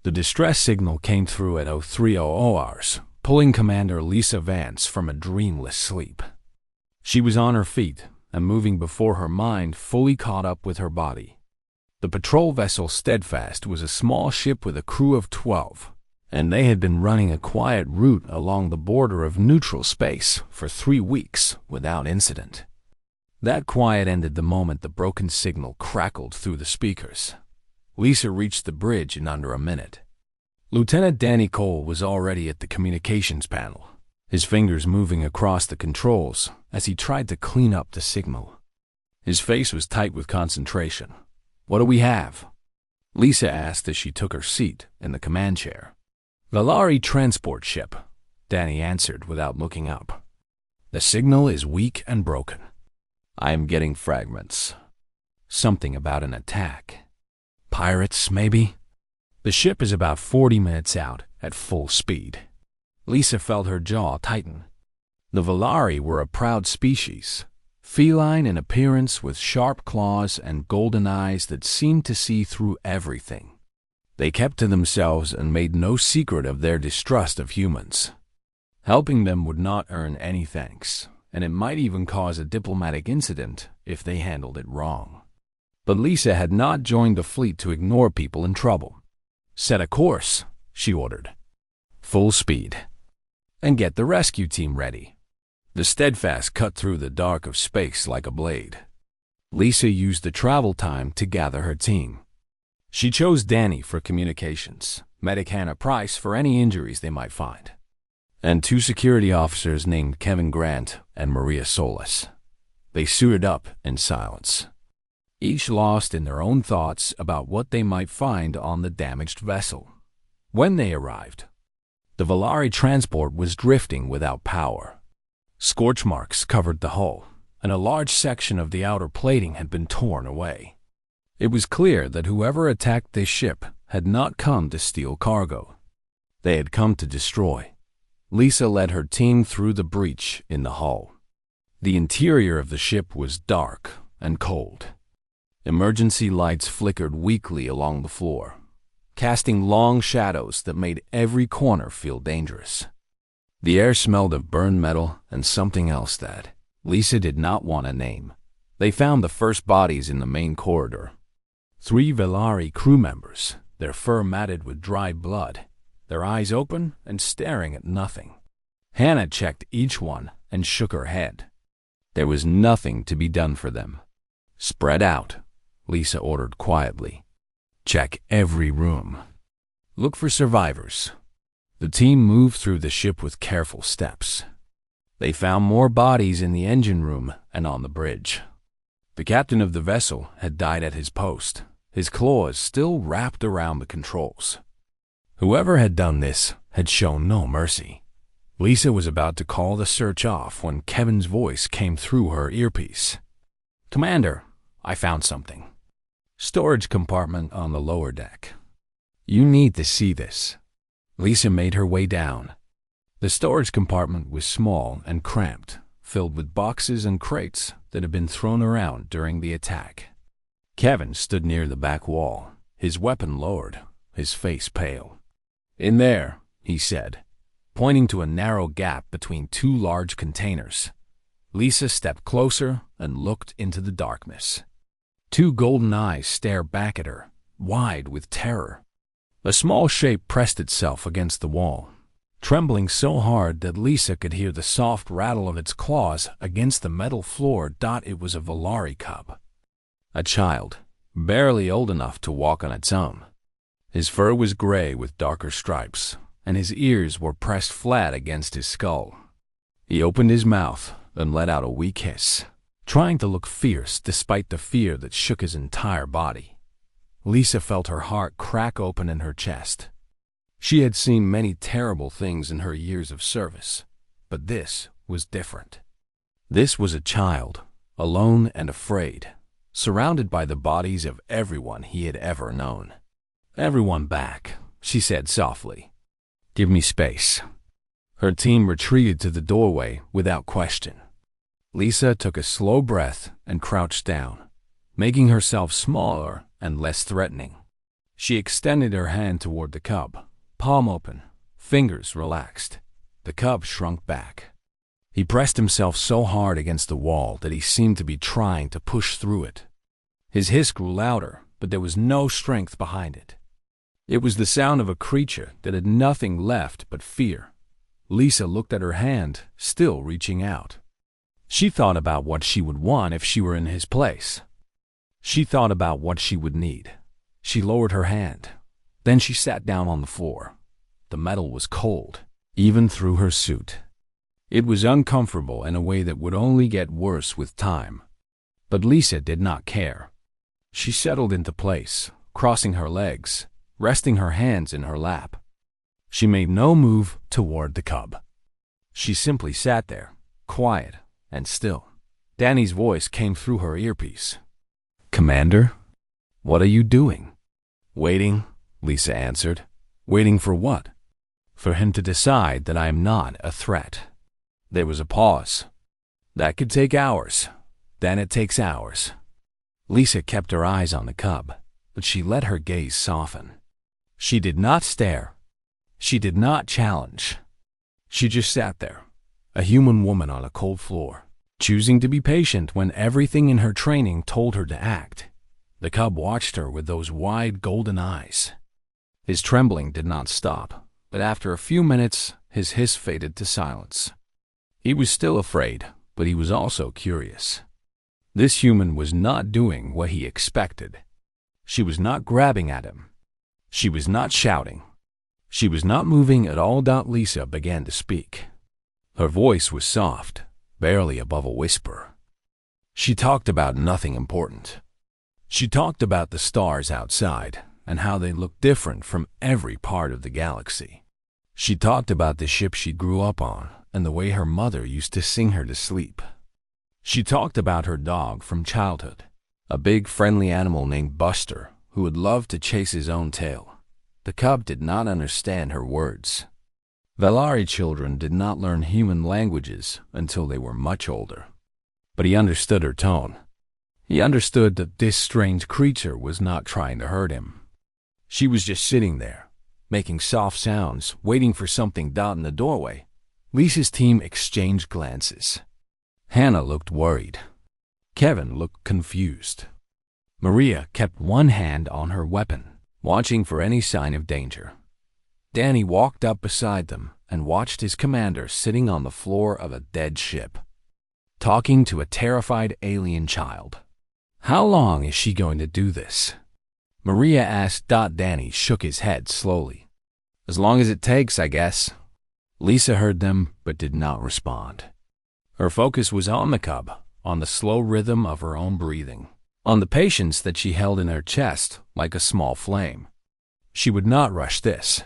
The distress signal came through at 0300 hours, pulling Commander Lisa Vance from a dreamless sleep. She was on her feet and moving before her mind fully caught up with her body. The patrol vessel Steadfast was a small ship with a crew of 12, and they had been running a quiet route along the border of neutral space for 3 weeks without incident. That quiet ended the moment the broken signal crackled through the speakers. Lisa reached the bridge in under a minute. Lieutenant Danny Cole was already at the communications panel, his fingers moving across the controls as he tried to clean up the signal. His face was tight with concentration. "What do we have?" Lisa asked as she took her seat in the command chair. "Valari transport ship," Danny answered without looking up. "The signal is weak and broken. I am getting fragments. Something about an attack. Pirates, maybe?" The ship is about 40 minutes out at full speed. Lisa felt her jaw tighten. The Valari were a proud species, feline in appearance with sharp claws and golden eyes that seemed to see through everything. They kept to themselves and made no secret of their distrust of humans. Helping them would not earn any thanks, and it might even cause a diplomatic incident if they handled it wrong. But Lisa had not joined the fleet to ignore people in trouble. "Set a course," she ordered. "Full speed. And get the rescue team ready." The Steadfast cut through the dark of space like a blade. Lisa used the travel time to gather her team. She chose Danny for communications, Medic Hannah Price for any injuries they might find, and 2 security officers named Kevin Grant and Maria Solis. They suited up in silence, each lost in their own thoughts about what they might find on the damaged vessel. When they arrived, the Valari transport was drifting without power. Scorch marks covered the hull, and a large section of the outer plating had been torn away. It was clear that whoever attacked this ship had not come to steal cargo. They had come to destroy. Lisa led her team through the breach in the hull. The interior of the ship was dark and cold. Emergency lights flickered weakly along the floor, casting long shadows that made every corner feel dangerous. The air smelled of burned metal and something else that Lisa did not want to name. They found the first bodies in the main corridor. 3 Valari crew members, their fur matted with dried blood, their eyes open and staring at nothing. Hannah checked each one and shook her head. There was nothing to be done for them. "Spread out," Lisa ordered quietly. "Check every room. Look for survivors." The team moved through the ship with careful steps. They found more bodies in the engine room and on the bridge. The captain of the vessel had died at his post, his claws still wrapped around the controls. Whoever had done this had shown no mercy. Lisa was about to call the search off when Kevin's voice came through her earpiece. "Commander, I found something. Storage compartment on the lower deck. You need to see this." Lisa made her way down. The storage compartment was small and cramped, filled with boxes and crates that had been thrown around during the attack. Kevin stood near the back wall, his weapon lowered, his face pale. "In there," he said, pointing to a narrow gap between 2 large containers. Lisa stepped closer and looked into the darkness. 2 golden eyes stared back at her, wide with terror. A small shape pressed itself against the wall, trembling so hard that Lisa could hear the soft rattle of its claws against the metal floor. It was a Valari cub. A child, barely old enough to walk on its own. His fur was gray with darker stripes, and his ears were pressed flat against his skull. He opened his mouth and let out a weak hiss, trying to look fierce despite the fear that shook his entire body. Lisa felt her heart crack open in her chest. She had seen many terrible things in her years of service, but this was different. This was a child, alone and afraid, surrounded by the bodies of everyone he had ever known. "Everyone back," she said softly. "Give me space." Her team retreated to the doorway without question. Lisa took a slow breath and crouched down, making herself smaller and less threatening. She extended her hand toward the cub, palm open, fingers relaxed. The cub shrunk back. He pressed himself so hard against the wall that he seemed to be trying to push through it. His hiss grew louder, but there was no strength behind it. It was the sound of a creature that had nothing left but fear. Lisa looked at her hand, still reaching out. She thought about what she would want if she were in his place. She thought about what she would need. She lowered her hand. Then she sat down on the floor. The metal was cold, even through her suit. It was uncomfortable in a way that would only get worse with time. But Lisa did not care. She settled into place, crossing her legs, resting her hands in her lap. She made no move toward the cub. She simply sat there, quiet and still. Danny's voice came through her earpiece. "Commander, what are you doing?" "Waiting," Lisa answered. "Waiting for what?" "For him to decide that I am not a threat." There was a pause. "That could take hours. Then it takes hours." Lisa kept her eyes on the cub, but she let her gaze soften. She did not stare. She did not challenge. She just sat there, a human woman on a cold floor, choosing to be patient when everything in her training told her to act. The cub watched her with those wide golden eyes. His trembling did not stop, but after a few minutes, his hiss faded to silence. He was still afraid, but he was also curious. This human was not doing what he expected. She was not grabbing at him. She was not shouting. She was not moving at all. Lisa began to speak. Her voice was soft, barely above a whisper. She talked about nothing important. She talked about the stars outside and how they looked different from every part of the galaxy. She talked about the ship she grew up on and the way her mother used to sing her to sleep. She talked about her dog from childhood, a big friendly animal named Buster who would love to chase his own tail. The cub did not understand her words. Valari children did not learn human languages until they were much older. But he understood her tone. He understood that this strange creature was not trying to hurt him. She was just sitting there, making soft sounds, waiting for something. In the doorway, Lisa's team exchanged glances. Hannah looked worried. Kevin looked confused. Maria kept one hand on her weapon, watching for any sign of danger. Danny walked up beside them and watched his commander sitting on the floor of a dead ship, talking to a terrified alien child. "How long is she going to do this?" Maria asked. Danny shook his head slowly. "As long as it takes, I guess." Lisa heard them but did not respond. Her focus was on the cub, on the slow rhythm of her own breathing, on the patience that she held in her chest like a small flame. She would not rush this.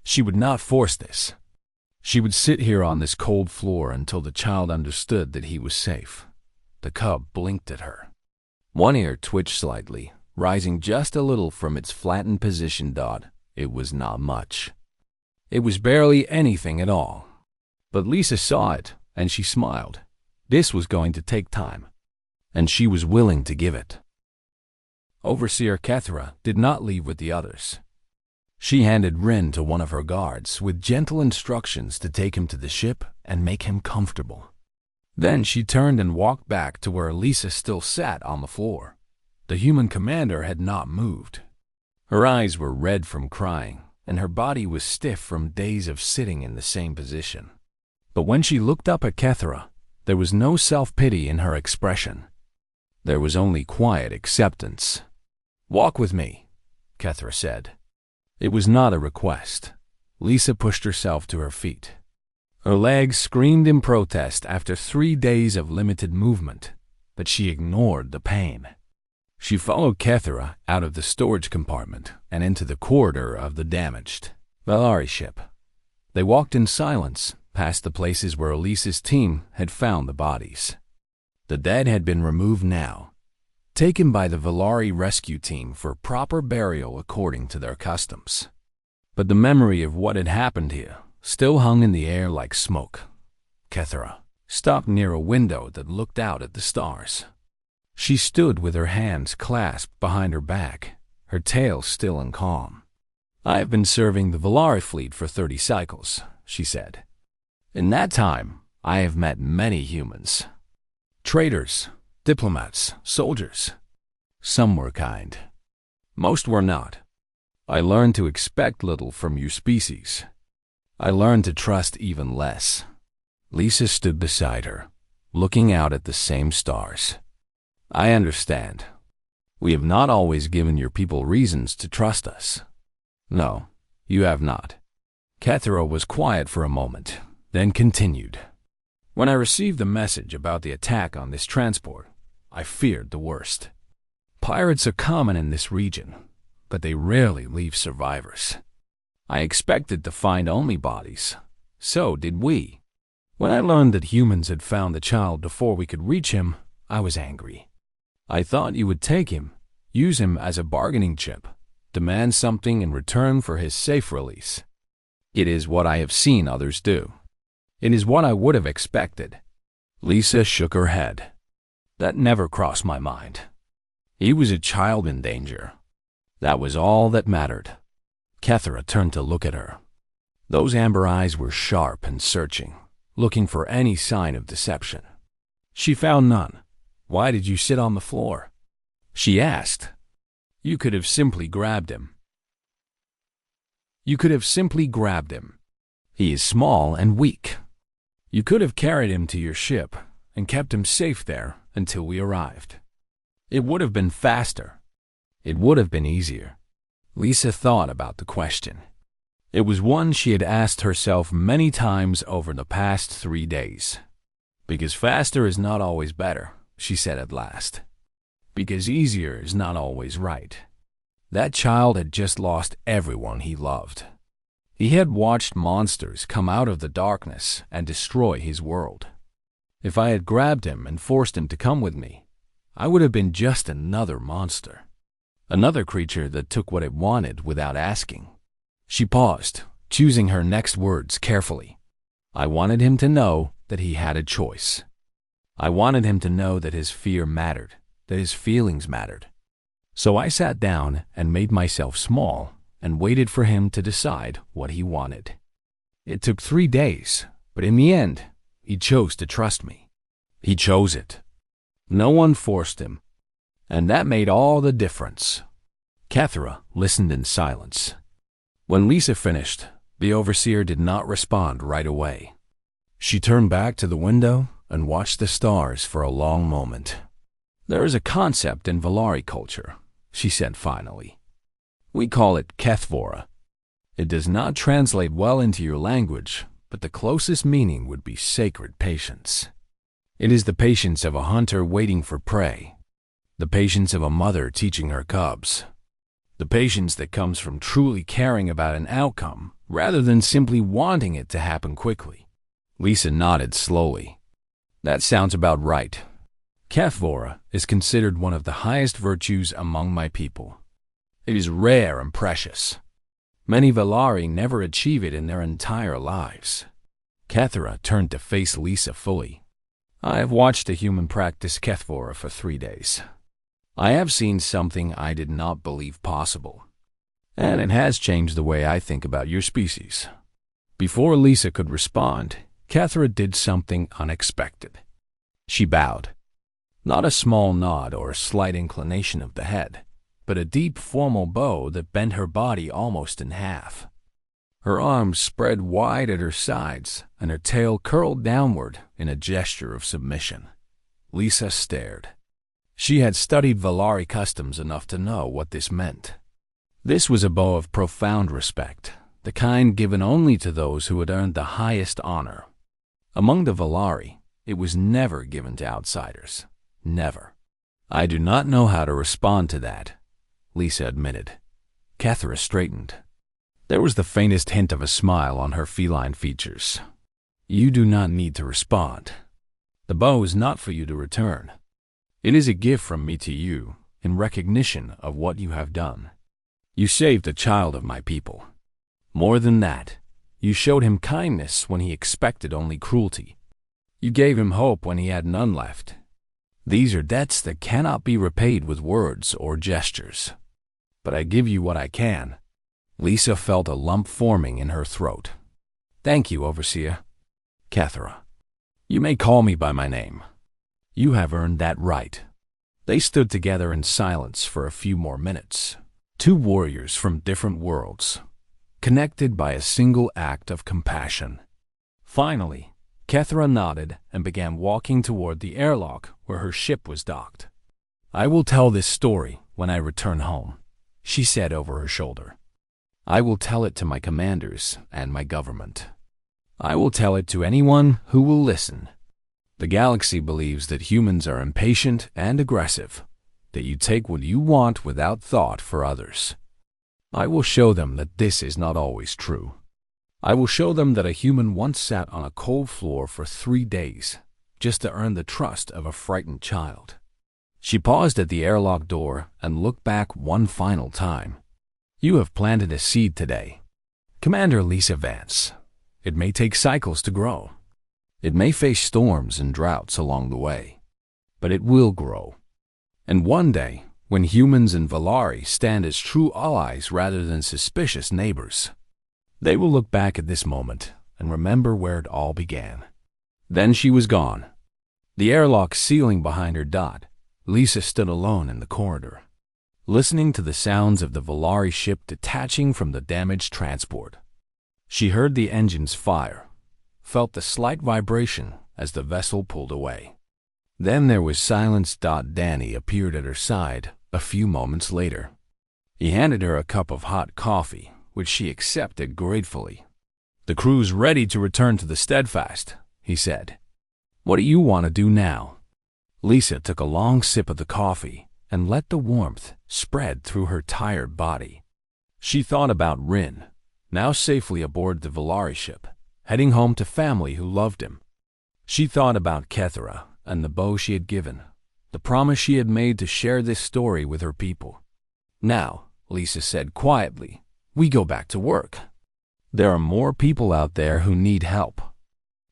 She would not force this. She would sit here on this cold floor until the child understood that he was safe. The cub blinked at her. One ear twitched slightly, rising just a little from its flattened position. It was not much. It was barely anything at all. But Lisa saw it, and she smiled. This was going to take time, and she was willing to give it. Overseer Kethra did not leave with the others. She handed Rin to one of her guards with gentle instructions to take him to the ship and make him comfortable. Then she turned and walked back to where Lisa still sat on the floor. The human commander had not moved. Her eyes were red from crying, and her body was stiff from days of sitting in the same position. But when she looked up at Kethra, there was no self-pity in her expression. There was only quiet acceptance. "Walk with me," Kethra said. It was not a request. Lisa pushed herself to her feet. Her legs screamed in protest after 3 days of limited movement, but she ignored the pain. She followed Kethra out of the storage compartment and into the corridor of the damaged Valari ship. They walked in silence past the places where Elise's team had found the bodies. The dead had been removed now, taken by the Valari rescue team for proper burial according to their customs. But the memory of what had happened here still hung in the air like smoke. Kethra stopped near a window that looked out at the stars. She stood with her hands clasped behind her back, her tail still and calm. "I have been serving the Valari fleet for 30 cycles," she said. "In that time, I have met many humans. Traders, diplomats, soldiers. Some were kind. Most were not. I learned to expect little from your species. I learned to trust even less." Lisa stood beside her, looking out at the same stars. "I understand. We have not always given your people reasons to trust us." "No, you have not." Kethra was quiet for a moment, then continued. "When I received the message about the attack on this transport, I feared the worst. Pirates are common in this region, but they rarely leave survivors. I expected to find only bodies. So did we. When I learned that humans had found the child before we could reach him, I was angry. I thought you would take him, use him as a bargaining chip, demand something in return for his safe release. It is what I have seen others do. It is what I would have expected." Lisa shook her head. "That never crossed my mind. He was a child in danger. That was all that mattered." Kethra turned to look at her. Those amber eyes were sharp and searching, looking for any sign of deception. She found none. "Why did you sit on the floor?" she asked. "You could have simply grabbed him. You could have simply grabbed him. He is small and weak. You could have carried him to your ship and kept him safe there until we arrived. It would have been faster. It would have been easier." Lisa thought about the question. It was one she had asked herself many times over the past 3 days. "Because faster is not always better," she said at last. "Because easier is not always right." That child had just lost everyone he loved. He had watched monsters come out of the darkness and destroy his world. If I had grabbed him and forced him to come with me, I would have been just another monster. Another creature that took what it wanted without asking. She paused, choosing her next words carefully. I wanted him to know that he had a choice. I wanted him to know that his fear mattered, that his feelings mattered. So I sat down and made myself small and waited for him to decide what he wanted. It took 3 days, but in the end, he chose to trust me. He chose it. No one forced him. And that made all the difference." Kethra listened in silence. When Lisa finished, the overseer did not respond right away. She turned back to the window and watched the stars for a long moment. "There is a concept in Valari culture," she said finally. "We call it Kethvora. It does not translate well into your language, but the closest meaning would be sacred patience. It is the patience of a hunter waiting for prey, the patience of a mother teaching her cubs, the patience that comes from truly caring about an outcome rather than simply wanting it to happen quickly." Lisa nodded slowly. "That sounds about right. Kethvora is considered one of the highest virtues among my people. It is rare and precious. Many Valari never achieve it in their entire lives." Kethra turned to face Lisa fully. "I have watched a human practice Kethvora for 3 days. I have seen something I did not believe possible, and it has changed the way I think about your species." Before Lisa could respond, Kethra did something unexpected. She bowed. Not a small nod or a slight inclination of the head, but a deep formal bow that bent her body almost in half. Her arms spread wide at her sides, and her tail curled downward in a gesture of submission. Lisa stared. She had studied Valari customs enough to know what this meant. This was a bow of profound respect, the kind given only to those who had earned the highest honor. Among the Valari, it was never given to outsiders. Never. "I do not know how to respond to that," Lisa admitted. Kethra straightened. There was the faintest hint of a smile on her feline features. "You do not need to respond. The bow is not for you to return. It is a gift from me to you in recognition of what you have done. You saved a child of my people. More than that, you showed him kindness when he expected only cruelty. You gave him hope when he had none left. These are debts that cannot be repaid with words or gestures. but I give you what I can." Lisa felt a lump forming in her throat. "Thank you, Overseer." "Kethra, you may call me by my name. You have earned that right." They stood together in silence for a few more minutes. Two warriors from different worlds, connected by a single act of compassion. Finally, Kethra nodded and began walking toward the airlock where her ship was docked. "I will tell this story when I return home," she said over her shoulder. "I will tell it to my commanders and my government. I will tell it to anyone who will listen. The galaxy believes that humans are impatient and aggressive, that you take what you want without thought for others. I will show them that this is not always true. I will show them that a human once sat on a cold floor for 3 days just to earn the trust of a frightened child." She paused at the airlock door and looked back one final time. "You have planted a seed today, Commander Lisa Vance. It may take cycles to grow. It may face storms and droughts along the way, but it will grow. And one day, when humans and Valari stand as true allies rather than suspicious neighbors, they will look back at this moment and remember where it all began." Then she was gone. The airlock sealing behind her dot, Lisa stood alone in the corridor, listening to the sounds of the Valari ship detaching from the damaged transport. She heard the engines fire, felt the slight vibration as the vessel pulled away. Then there was silence. Danny appeared at her side a few moments later. He handed her a cup of hot coffee, which she accepted gratefully. "The crew's ready to return to the Steadfast," he said. "What do you want to do now?" Lisa took a long sip of the coffee and let the warmth spread through her tired body. She thought about Rin, now safely aboard the Valari ship, heading home to family who loved him. She thought about Kethra and the bow she had given, the promise she had made to share this story with her people. "Now," Lisa said quietly, "we go back to work. There are more people out there who need help.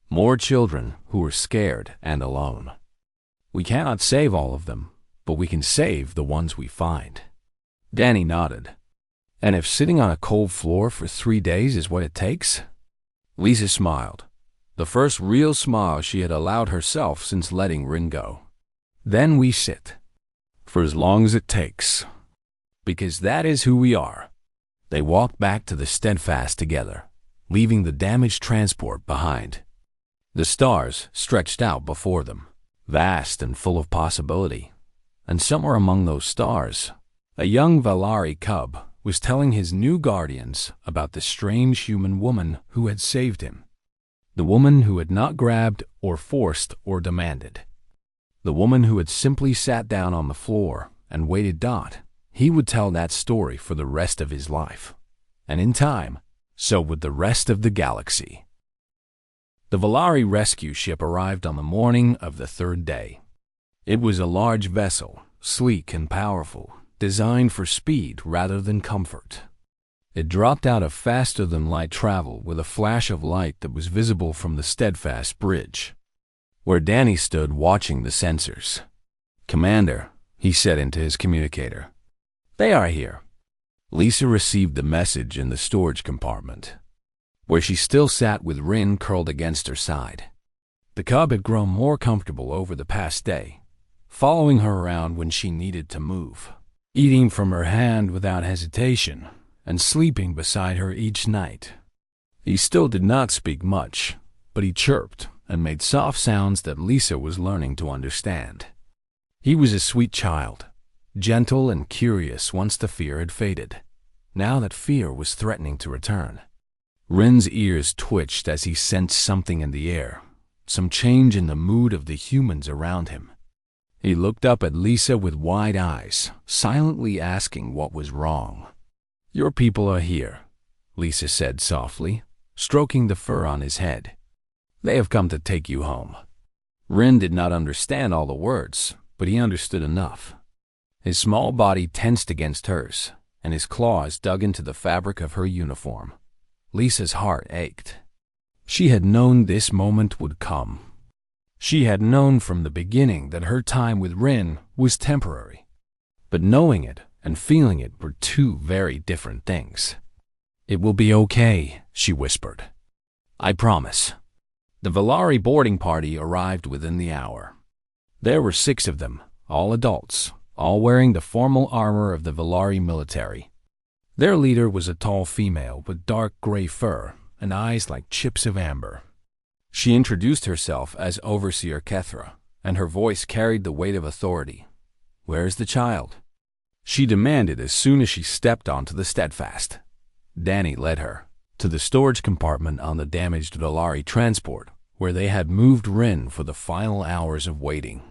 More children who are scared and alone. We cannot save all of them, but we can save the ones we find." Danny nodded. "And if sitting on a cold floor for 3 days is what it takes?" Lisa smiled, the first real smile she had allowed herself since letting Rin go. "Then we sit. For as long as it takes. Because that is who we are." They walked back to the Steadfast together, leaving the damaged transport behind. The stars stretched out before them, vast and full of possibility. And somewhere among those stars, a young Valari cub was telling his new guardians about the strange human woman who had saved him. The woman who had not grabbed or forced or demanded. The woman who had simply sat down on the floor and waited. He would tell that story for the rest of his life. And in time, so would the rest of the galaxy. The Valari rescue ship arrived on the morning of the 3rd day. It was a large vessel, sleek and powerful, designed for speed rather than comfort. It dropped out of faster-than-light travel with a flash of light that was visible from the Steadfast bridge, where Danny stood watching the sensors. "Commander," he said into his communicator, "they are here." Lisa received the message in the storage compartment, where she still sat with Rin curled against her side. The cub had grown more comfortable over the past day, following her around when she needed to move, eating from her hand without hesitation, and sleeping beside her each night. He still did not speak much, but he chirped and made soft sounds that Lisa was learning to understand. He was a sweet child, gentle and curious once the fear had faded, now that fear was threatening to return. Rin's ears twitched as he sensed something in the air, some change in the mood of the humans around him. He looked up at Lisa with wide eyes, silently asking what was wrong. "Your people are here," Lisa said softly, stroking the fur on his head. "They have come to take you home." Rin did not understand all the words, but he understood enough. His small body tensed against hers, and his claws dug into the fabric of her uniform. Lisa's heart ached. She had known this moment would come. She had known from the beginning that her time with Rin was temporary. But knowing it and feeling it were two very different things. "It will be okay," she whispered. "I promise." The Valari boarding party arrived within the hour. There were 6 of them, all adults, all wearing the formal armor of the Valari military. Their leader was a tall female with dark gray fur and eyes like chips of amber. She introduced herself as Overseer Kethra, and her voice carried the weight of authority. "Where's the child?" she demanded as soon as she stepped onto the Steadfast. Danny led her to the storage compartment on the damaged Valari transport, where they had moved Rin for the final hours of waiting.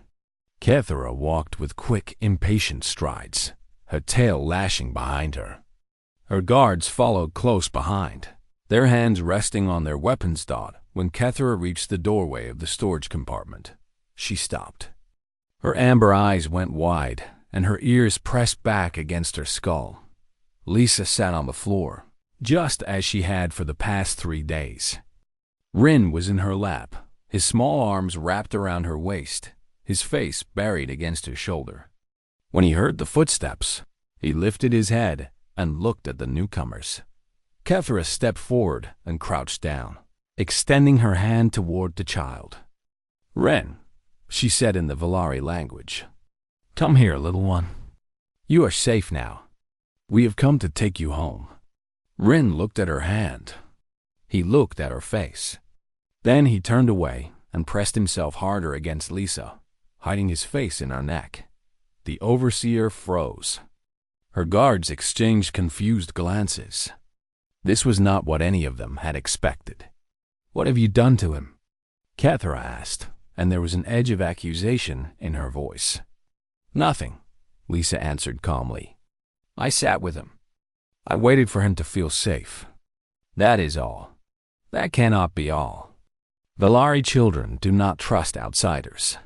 Kethra walked with quick, impatient strides, her tail lashing behind her. Her guards followed close behind, their hands resting on their weapons dot. When Kethra reached the doorway of the storage compartment, she stopped. Her amber eyes went wide, and her ears pressed back against her skull. Lisa sat on the floor, just as she had for the past 3 days. Rin was in her lap, his small arms wrapped around her waist, his face buried against her shoulder. When he heard the footsteps, he lifted his head and looked at the newcomers. Kethra stepped forward and crouched down, extending her hand toward the child. "Ren," she said in the Valari language. "Come here, little one. You are safe now. We have come to take you home." Ren looked at her hand. He looked at her face. Then he turned away and pressed himself harder against Lisa, hiding his face in her neck. The Overseer froze. Her guards exchanged confused glances. This was not what any of them had expected. "What have you done to him?" Kethra asked, and there was an edge of accusation in her voice. "Nothing," Lisa answered calmly. "I sat with him. I waited for him to feel safe. That is all. That cannot be all. Valari children do not trust outsiders.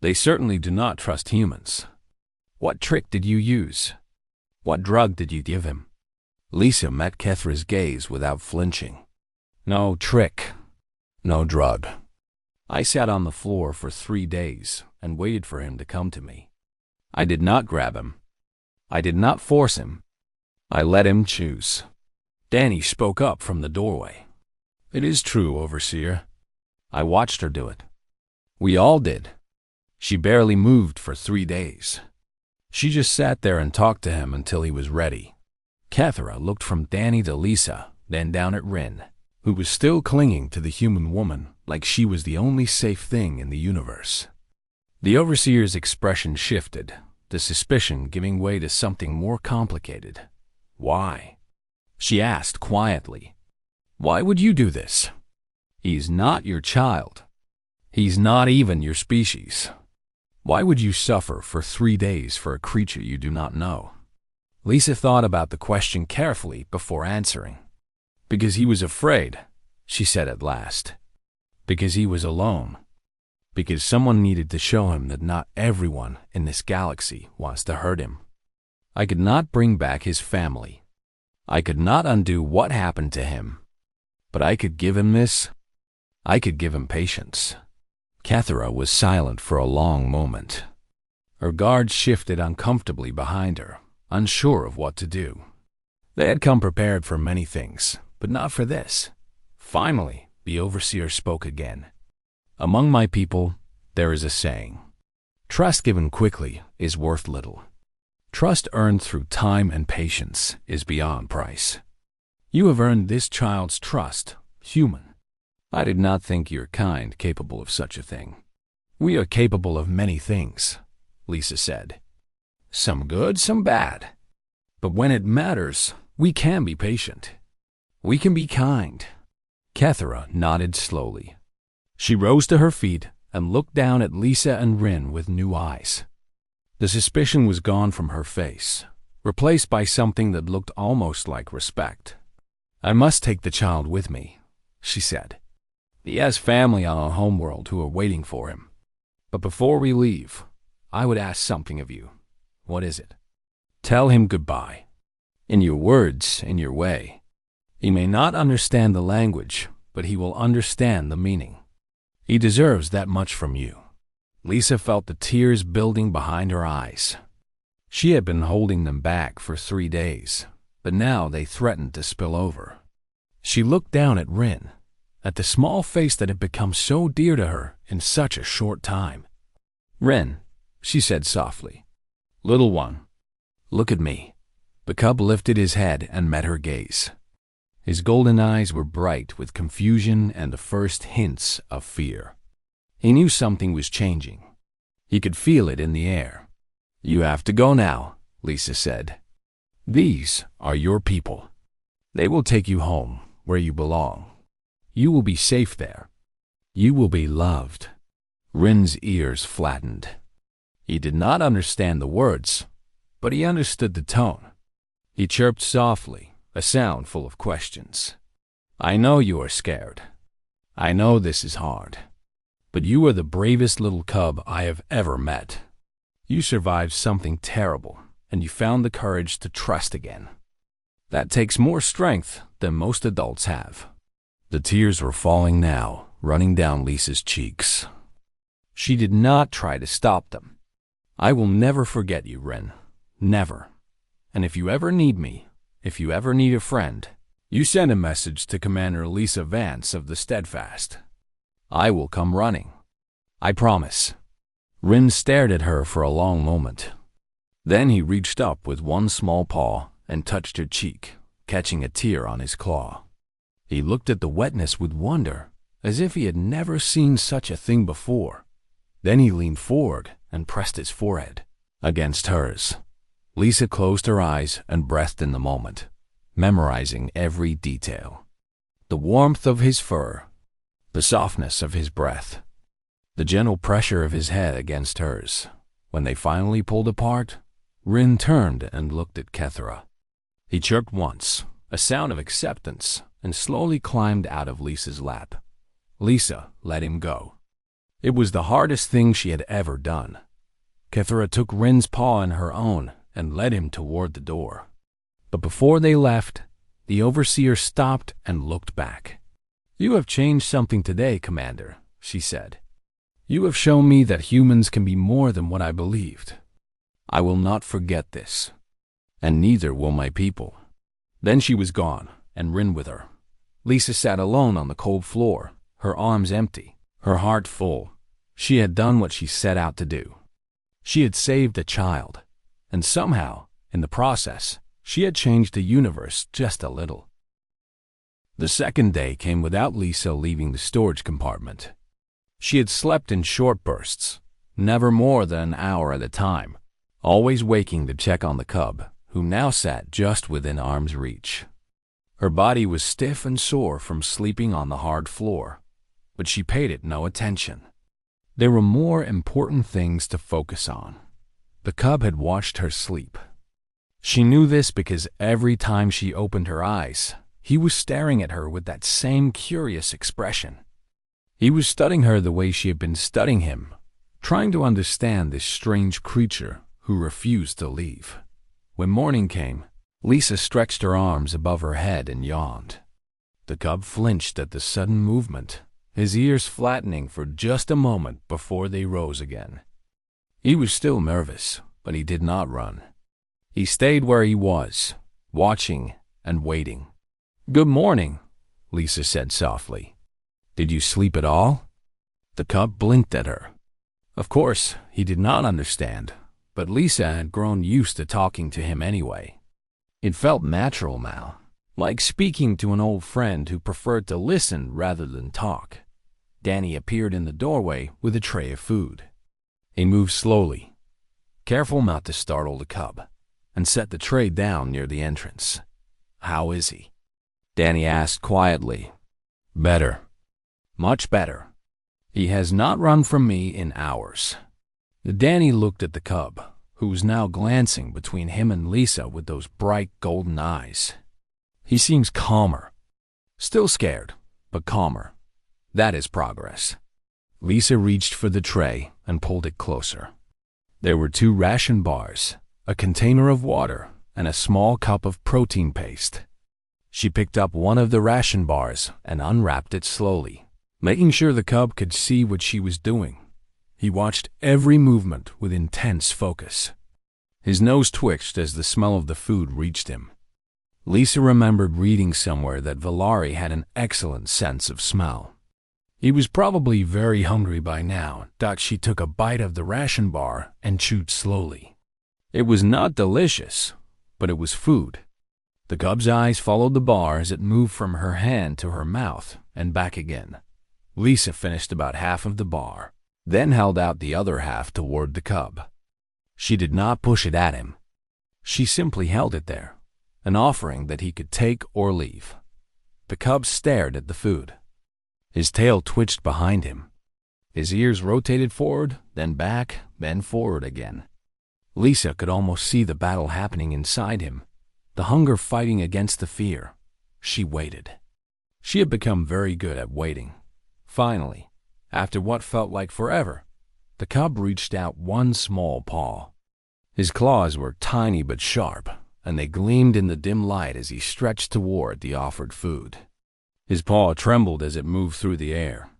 They certainly do not trust humans. What trick did you use? What drug did you give him?" Lisa met Kethra's gaze without flinching. "No trick. No drug. I sat on the floor for 3 days and waited for him to come to me. I did not grab him. I did not force him. I let him choose." Danny spoke up from the doorway. "It is true, Overseer. I watched her do it. We all did. She barely moved for 3 days. She just sat there and talked to him until he was ready." Kethra looked from Danny to Lisa, then down at Rin, who was still clinging to the human woman like she was the only safe thing in the universe. The Overseer's expression shifted, the suspicion giving way to something more complicated. "Why?" she asked quietly. "Why would you do this? He's not your child. He's not even your species. Why would you suffer for 3 days for a creature you do not know?" Lisa thought about the question carefully before answering. "Because he was afraid," she said at last. "Because he was alone. Because someone needed to show him that not everyone in this galaxy wants to hurt him. I could not bring back his family. I could not undo what happened to him. But I could give him this. I could give him patience." Kethra was silent for a long moment. Her guards shifted uncomfortably behind her, unsure of what to do. They had come prepared for many things, but not for this. Finally, the Overseer spoke again. "Among my people, there is a saying. Trust given quickly is worth little. Trust earned through time and patience is beyond price. You have earned this child's trust, human. I did not think your kind capable of such a thing." "We are capable of many things," Lisa said. "Some good, some bad. But when it matters, we can be patient. We can be kind." Kethra nodded slowly. She rose to her feet and looked down at Lisa and Rin with new eyes. The suspicion was gone from her face, replaced by something that looked almost like respect. "I must take the child with me," she said. "He has family on our homeworld who are waiting for him. But before we leave, I would ask something of you. What is it? Tell him goodbye. In your words, in your way. He may not understand the language, but he will understand the meaning. He deserves that much from you." Lisa felt the tears building behind her eyes. She had been holding them back for 3 days, but now they threatened to spill over. She looked down at Rin, at the small face that had become so dear to her in such a short time. "Rin," she said softly, "little one, look at me." The cub lifted his head and met her gaze. His golden eyes were bright with confusion and the first hints of fear. He knew something was changing. He could feel it in the air. "You have to go now," Lisa said. "These are your people. They will take you home, where you belong. You will be safe there. You will be loved." Rin's ears flattened. He did not understand the words, but he understood the tone. He chirped softly, a sound full of questions. "I know you are scared. I know this is hard. But you are the bravest little cub I have ever met. You survived something terrible, and you found the courage to trust again. That takes more strength than most adults have." The tears were falling now, running down Lisa's cheeks. She did not try to stop them. "I will never forget you, Rin. Never. And if you ever need me, if you ever need a friend, you send a message to Commander Lisa Vance of the Steadfast. I will come running. I promise." Rin stared at her for a long moment. Then he reached up with one small paw and touched her cheek, catching a tear on his claw. He looked at the wetness with wonder, as if he had never seen such a thing before. Then he leaned forward and pressed his forehead against hers. Lisa closed her eyes and breathed in the moment, memorizing every detail. The warmth of his fur, the softness of his breath, the gentle pressure of his head against hers. When they finally pulled apart, Rin turned and looked at Kethra. He chirped once, a sound of acceptance, and slowly climbed out of Lisa's lap. Lisa let him go. It was the hardest thing she had ever done. Kethra took Rin's paw in her own and led him toward the door. But before they left, the overseer stopped and looked back. "You have changed something today, Commander," she said. "You have shown me that humans can be more than what I believed. I will not forget this, and neither will my people." Then she was gone, and Rin with her. Lisa sat alone on the cold floor, her arms empty, her heart full. She had done what she set out to do. She had saved a child, and somehow, in the process, she had changed the universe just a little. The second day came without Lisa leaving the storage compartment. She had slept in short bursts, never more than an hour at a time, always waking to check on the cub, who now sat just within arm's reach. Her body was stiff and sore from sleeping on the hard floor, but she paid it no attention. There were more important things to focus on. The cub had watched her sleep. She knew this because every time she opened her eyes, he was staring at her with that same curious expression. He was studying her the way she had been studying him, trying to understand this strange creature who refused to leave. When morning came, Lisa stretched her arms above her head and yawned. The cub flinched at the sudden movement, his ears flattening for just a moment before they rose again. He was still nervous, but he did not run. He stayed where he was, watching and waiting. "Good morning," Lisa said softly. "Did you sleep at all?" The cub blinked at her. Of course, he did not understand, but Lisa had grown used to talking to him anyway. It felt natural now, like speaking to an old friend who preferred to listen rather than talk. Danny appeared in the doorway with a tray of food. He moved slowly, careful not to startle the cub, and set the tray down near the entrance. "How is he?" Danny asked quietly. "Better. Much better. He has not run from me in hours." Danny looked at the cub, who was now glancing between him and Lisa with those bright golden eyes. "He seems calmer. Still scared, but calmer. That is progress." Lisa reached for the tray and pulled it closer. There were 2 ration bars, a container of water, and a small cup of protein paste. She picked up one of the ration bars and unwrapped it slowly, making sure the cub could see what she was doing. He watched every movement with intense focus. His nose twitched as the smell of the food reached him. Lisa remembered reading somewhere that Valari had an excellent sense of smell. He was probably very hungry by now, that she took a bite of the ration bar and chewed slowly. It was not delicious, but it was food. The cub's eyes followed the bar as it moved from her hand to her mouth and back again. Lisa finished about half of the bar, then held out the other half toward the cub. She did not push it at him. She simply held it there, an offering that he could take or leave. The cub stared at the food. His tail twitched behind him. His ears rotated forward, then back, then forward again. Lisa could almost see the battle happening inside him, the hunger fighting against the fear. She waited. She had become very good at waiting. Finally, after what felt like forever, the cub reached out one small paw. His claws were tiny but sharp, and they gleamed in the dim light as he stretched toward the offered food. His paw trembled as it moved through the air.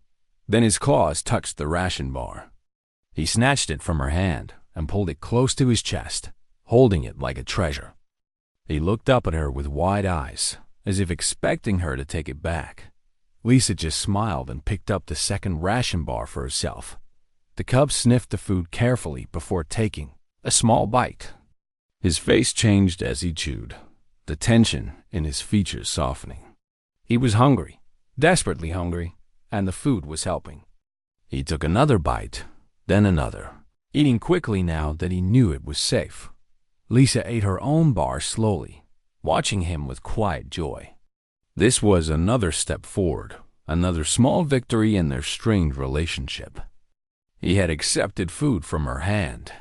Then his claws touched the ration bar. He snatched it from her hand and pulled it close to his chest, holding it like a treasure. He looked up at her with wide eyes, as if expecting her to take it back. Lisa just smiled and picked up the second ration bar for herself. The cub sniffed the food carefully before taking a small bite. His face changed as he chewed, the tension in his features softening. He was hungry, desperately hungry, and the food was helping. He took another bite, then another, eating quickly now that he knew it was safe. Lisa ate her own bar slowly, watching him with quiet joy. This was another step forward, another small victory in their strained relationship. He had accepted food from her hand.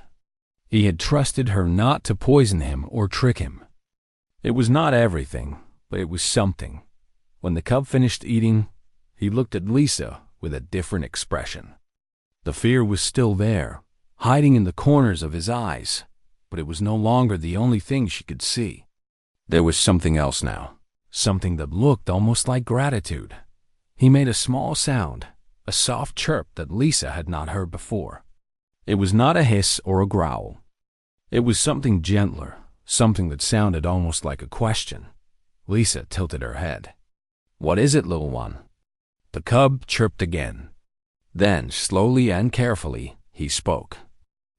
He had trusted her not to poison him or trick him. It was not everything, but it was something. When the cub finished eating, he looked at Lisa with a different expression. The fear was still there, hiding in the corners of his eyes, but it was no longer the only thing she could see. There was something else now, something that looked almost like gratitude. He made a small sound, a soft chirp that Lisa had not heard before. It was not a hiss or a growl. It was something gentler, something that sounded almost like a question. Lisa tilted her head. "What is it, little one?" The cub chirped again. Then, slowly and carefully, he spoke.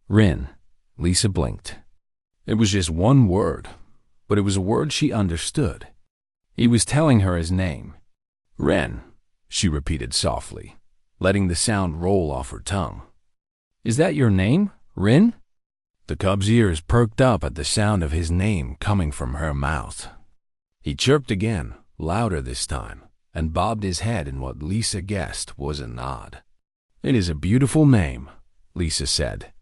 "Rin." Lisa blinked. It was just one word, but it was a word she understood. He was telling her his name. "Rin," she repeated softly, letting the sound roll off her tongue. "Is that your name, Rin?" The cub's ears perked up at the sound of his name coming from her mouth. He chirped again, louder this time, and bobbed his head in what Lisa guessed was a nod. "It is a beautiful name," Lisa said.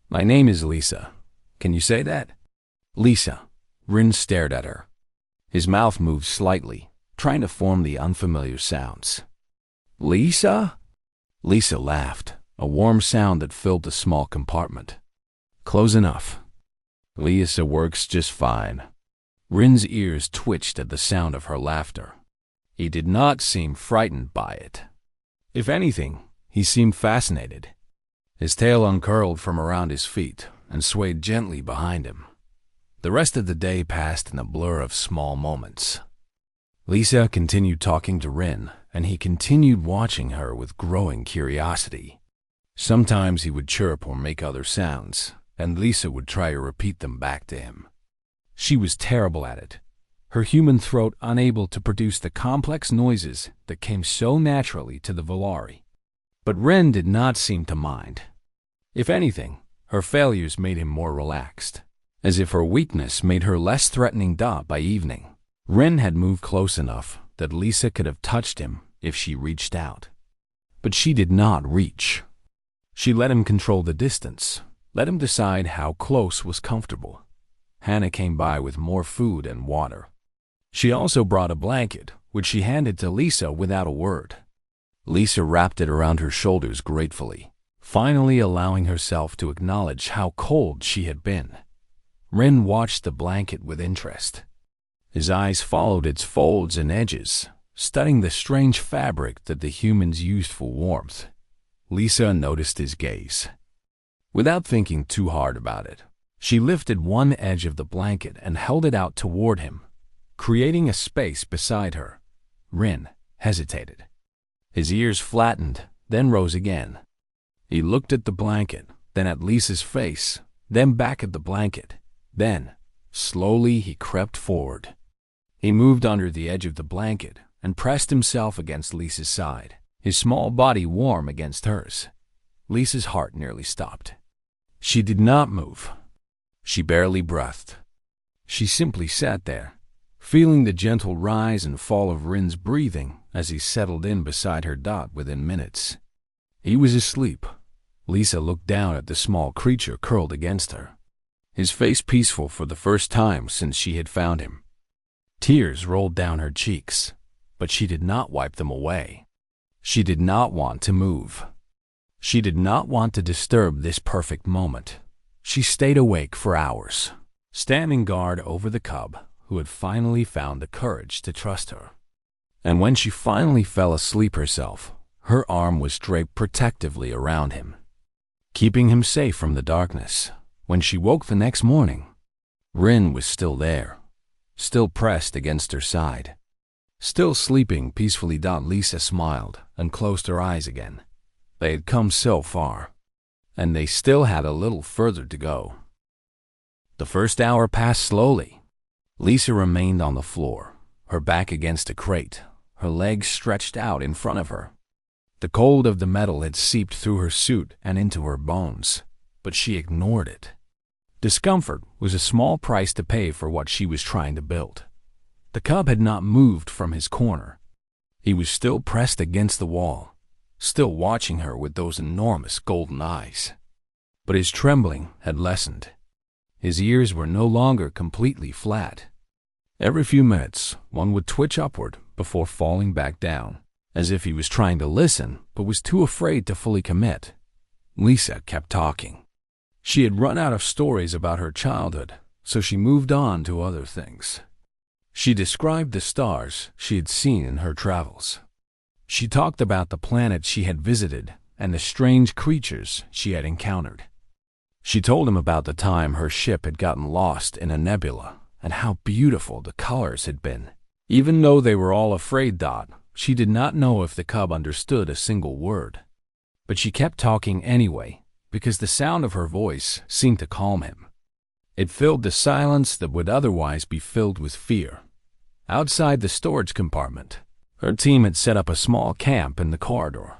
"My name is Lisa. Can you say that?" "Lisa." Rin stared at her. His mouth moved slightly, trying to form the unfamiliar sounds. "Lisa?" Lisa laughed, a warm sound that filled the small compartment. "Close enough. Lisa works just fine." Rin's ears twitched at the sound of her laughter. He did not seem frightened by it. If anything, he seemed fascinated. His tail uncurled from around his feet and swayed gently behind him. The rest of the day passed in a blur of small moments. Lisa continued talking to Rin, and he continued watching her with growing curiosity. Sometimes he would chirp or make other sounds, and Lisa would try to repeat them back to him. She was terrible at it, her human throat unable to produce the complex noises that came so naturally to the Valari. But Rin did not seem to mind. If anything, her failures made him more relaxed, as if her weakness made her less threatening. By evening, Rin had moved close enough that Lisa could have touched him if she reached out. But she did not reach. She let him control the distance, let him decide how close was comfortable. Hannah came by with more food and water. She also brought a blanket, which she handed to Lisa without a word. Lisa wrapped it around her shoulders gratefully, finally allowing herself to acknowledge how cold she had been. Rin watched the blanket with interest. His eyes followed its folds and edges, studying the strange fabric that the humans used for warmth. Lisa noticed his gaze. Without thinking too hard about it, She lifted one edge of the blanket and held it out toward him, creating a space beside her. Rin hesitated. His ears flattened, then rose again. He looked at the blanket, then at Lisa's face, then back at the blanket. Then, slowly, he crept forward. He moved under the edge of the blanket and pressed himself against Lisa's side, his small body warm against hers. Lisa's heart nearly stopped. She did not move. She barely breathed. She simply sat there, feeling the gentle rise and fall of Rin's breathing as he settled in beside her within minutes. He was asleep. Lisa looked down at the small creature curled against her, his face peaceful for the first time since she had found him. Tears rolled down her cheeks, but she did not wipe them away. She did not want to move. She did not want to disturb this perfect moment. She stayed awake for hours, standing guard over the cub who had finally found the courage to trust her. And when she finally fell asleep herself, her arm was draped protectively around him, keeping him safe from the darkness. When she woke the next morning, Rin was still there, still pressed against her side, still sleeping peacefully. Lisa smiled and closed her eyes again. They had come so far, and they still had a little further to go. The first hour passed slowly. Lisa remained on the floor, her back against a crate, her legs stretched out in front of her. The cold of the metal had seeped through her suit and into her bones, but she ignored it. Discomfort was a small price to pay for what she was trying to build. The cub had not moved from his corner. He was still pressed against the wall, still watching her with those enormous golden eyes. But his trembling had lessened. His ears were no longer completely flat. Every few minutes, one would twitch upward before falling back down, as if he was trying to listen but was too afraid to fully commit. Lisa kept talking. She had run out of stories about her childhood, so she moved on to other things. She described the stars she had seen in her travels. She talked about the planets she had visited and the strange creatures she had encountered. She told him about the time her ship had gotten lost in a nebula and how beautiful the colors had been. Even though they were all afraid, she did not know if the cub understood a single word. But she kept talking anyway, because the sound of her voice seemed to calm him. It filled the silence that would otherwise be filled with fear. Outside the storage compartment, her team had set up a small camp in the corridor.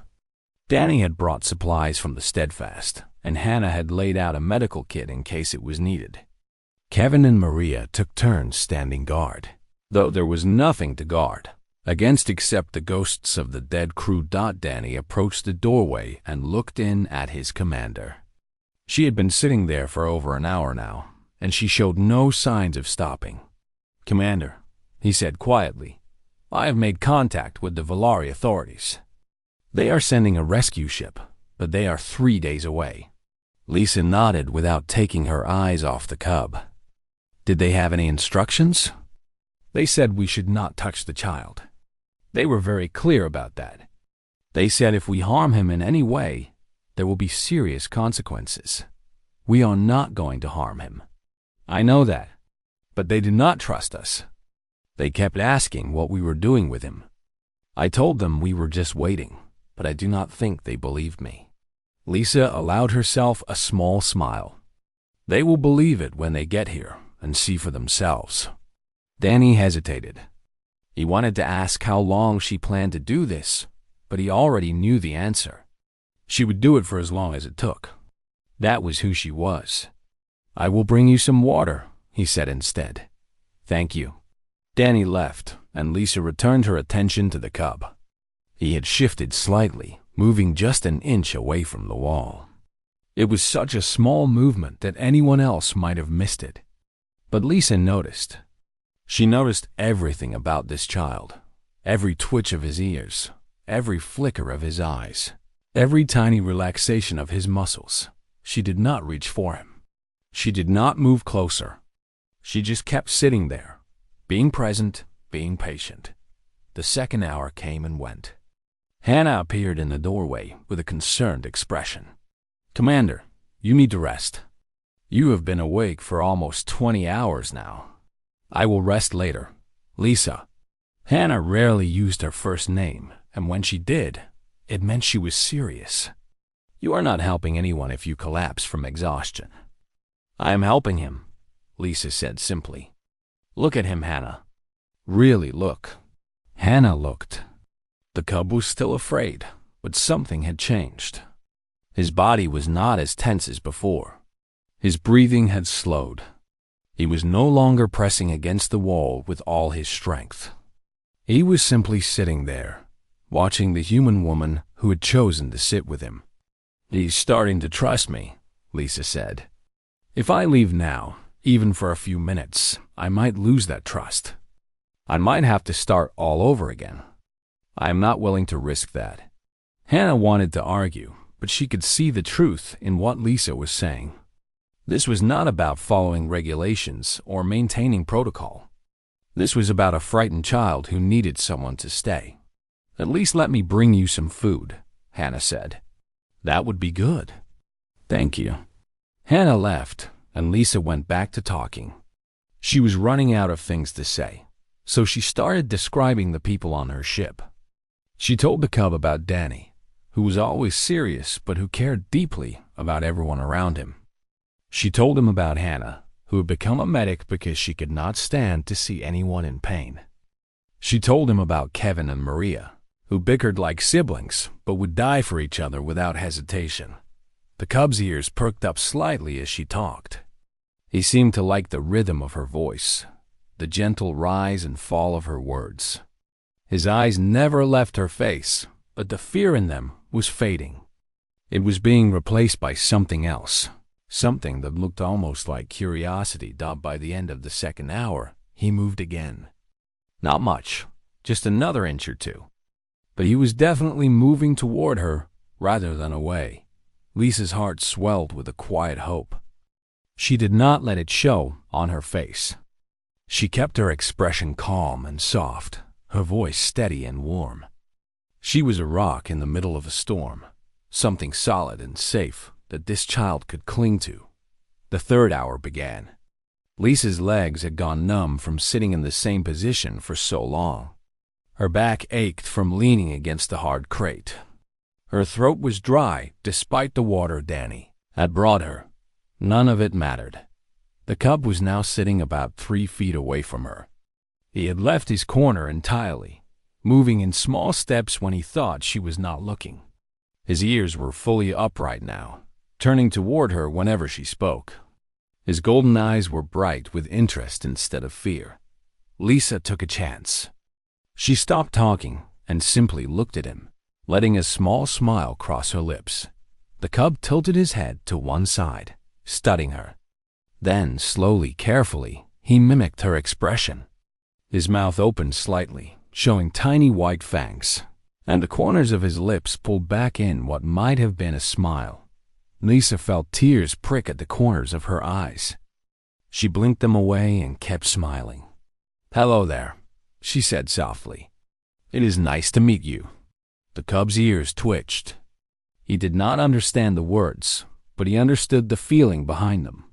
Danny had brought supplies from the Steadfast, and Hannah had laid out a medical kit in case it was needed. Kevin and Maria took turns standing guard, though there was nothing to guard against except the ghosts of the dead crew. Danny approached the doorway and looked in at his commander. She had been sitting there for over an hour now, and she showed no signs of stopping. "Commander," he said quietly, "I have made contact with the Valari authorities. They are sending a rescue ship, but they are 3 days away." Lisa nodded without taking her eyes off the cub. "Did they have any instructions?" "They said we should not touch the child. They were very clear about that. They said if we harm him in any way, there will be serious consequences. We are not going to harm him." "I know that, but they did not trust us. They kept asking what we were doing with him. I told them we were just waiting, but I do not think they believed me." Lisa allowed herself a small smile. "They will believe it when they get here and see for themselves." Danny hesitated. He wanted to ask how long she planned to do this, but he already knew the answer. She would do it for as long as it took. That was who she was. "I will bring you some water," he said instead. "Thank you." Danny left, and Lisa returned her attention to the cub. He had shifted slightly, moving just an inch away from the wall. It was such a small movement that anyone else might have missed it. But Lisa noticed. She noticed everything about this child, every twitch of his ears, every flicker of his eyes, every tiny relaxation of his muscles. She did not reach for him. She did not move closer. She just kept sitting there, being present, being patient. The second hour came and went. Hannah appeared in the doorway with a concerned expression. "Commander, you need to rest." You have been awake for almost 20 hours now. I will rest later. Lisa. Hannah rarely used her first name, and when she did, it meant she was serious. You are not helping anyone if you collapse from exhaustion. I am helping him, Lisa said simply. Look at him, Hannah. Really look. Hannah looked. The cub was still afraid, but something had changed. His body was not as tense as before. His breathing had slowed. He was no longer pressing against the wall with all his strength. He was simply sitting there, watching the human woman who had chosen to sit with him. He's starting to trust me, Lisa said. If I leave now, even for a few minutes, I might lose that trust. I might have to start all over again. I am not willing to risk that. Hannah wanted to argue, but she could see the truth in what Lisa was saying. This was not about following regulations or maintaining protocol. This was about a frightened child who needed someone to stay. At least let me bring you some food, Hannah said. That would be good. Thank you. Hannah left, and Lisa went back to talking. She was running out of things to say, so she started describing the people on her ship. She told the cub about Danny, who was always serious but who cared deeply about everyone around him. She told him about Hannah, who had become a medic because she could not stand to see anyone in pain. She told him about Kevin and Maria, who bickered like siblings but would die for each other without hesitation. The cub's ears perked up slightly as she talked. He seemed to like the rhythm of her voice, the gentle rise and fall of her words. His eyes never left her face, but the fear in them was fading. It was being replaced by something else, something that looked almost like curiosity. By the end of the second hour, he moved again. Not much, just another inch or two. But he was definitely moving toward her rather than away. Lisa's heart swelled with a quiet hope. She did not let it show on her face. She kept her expression calm and soft, her voice steady and warm. She was a rock in the middle of a storm, something solid and safe that this child could cling to. The third hour began. Lisa's legs had gone numb from sitting in the same position for so long. Her back ached from leaning against the hard crate. Her throat was dry despite the water Danny had brought her. None of it mattered. The cub was now sitting about 3 feet away from her. He had left his corner entirely, moving in small steps when he thought she was not looking. His ears were fully upright now, turning toward her whenever she spoke. His golden eyes were bright with interest instead of fear. Lisa took a chance. She stopped talking and simply looked at him, letting a small smile cross her lips. The cub tilted his head to one side, studying her. Then, slowly, carefully, he mimicked her expression. His mouth opened slightly, showing tiny white fangs, and the corners of his lips pulled back in what might have been a smile. Lisa felt tears prick at the corners of her eyes. She blinked them away and kept smiling. "Hello there," she said softly. "It is nice to meet you." The cub's ears twitched. He did not understand the words, but he understood the feeling behind them.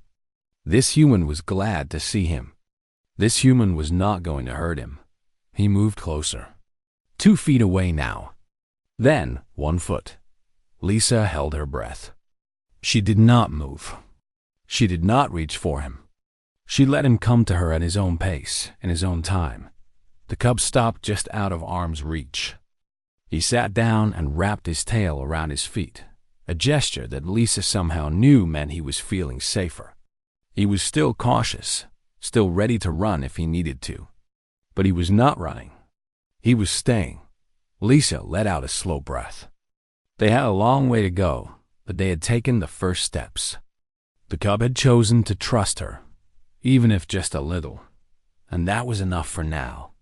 This human was glad to see him. This human was not going to hurt him. He moved closer. 2 feet away now. Then 1 foot. Lisa held her breath. She did not move. She did not reach for him. She let him come to her at his own pace, in his own time. The cub stopped just out of arm's reach. He sat down and wrapped his tail around his feet, a gesture that Lisa somehow knew meant he was feeling safer. He was still cautious, still ready to run if he needed to. But he was not running. He was staying. Lisa let out a slow breath. They had a long way to go, but they had taken the first steps. The cub had chosen to trust her, even if just a little, and that was enough for now.